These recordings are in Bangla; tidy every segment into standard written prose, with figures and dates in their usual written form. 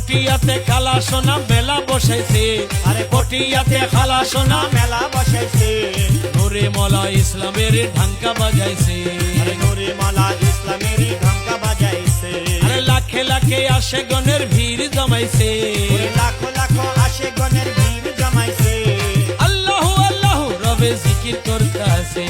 পটিয়াতে খালা সোনা মেলা বসাইছে, আরে পটিয়াতে খালা সোনা মেলা বসাইছে, নূরে মওলা ইসলামের ঢাঙ্কা বাজাইছে। আরে নূরে মওলা ইসলামেরই ঢাঙ্কা বাজাইছে। আরে লাখে লাখে আসে গণের ভিড় জমাইছে, ওরে লাখো লাখো আসে গণের ভিড় জমাইছে। আল্লাহু আল্লাহু রবে জিকির করতাছে।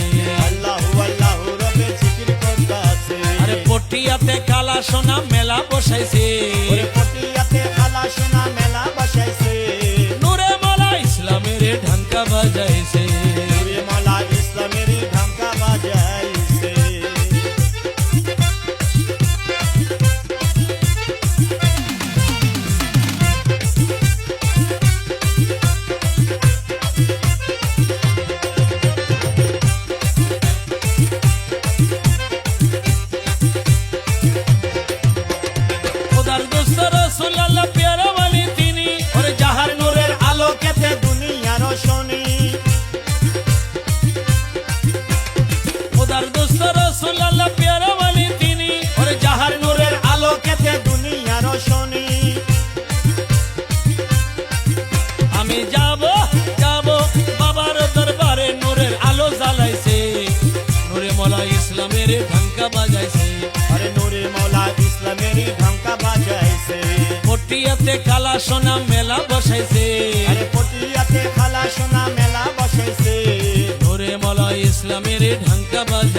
আল্লাহু আল্লাহু রবে জিকির করতাছে। আরে পটিয়াতে খালা সোনা মেলা বসাইছে, ওরে পটিয়াতে খালা সোনা মেলা বসাইছে, নূরে মওলা ইসলামের ঢাঙ্কা বাজাইছে। নূরে মওলা ইসলামেরই ঢাঙ্কা বাজাইছে। খোদার দোস্ত রাসূলুল্লাহ প্যারা ওয়ালি তিনি, ওরে যাহার নূরের আলোকেতে দুনিয়ার রোশনী, খোদার দোস্ত রাসূলুল্লাহ প্যারা ওয়ালি তিনি, ওরে যাহার নূরের আলোকেতে দুনিয়ার রোশনী। আমি যাব যাব বাবার দরবারে, নূরের আলো জ্বালাইছে, নূরে মওলা ইসলামের ঢাঙ্কা বাজাইছে। আরে নূরে মওলা ইসলামেরই ঢাঙ্কা বাজাইছে। পটিয়াতে কালা সোনা মেলা বসাইছে, আরে পটিয়াতে খালা সোনা মেলা বসাইছে, নূরে মওলা ইসলামের ঢাঙ্কা বাজাইছে।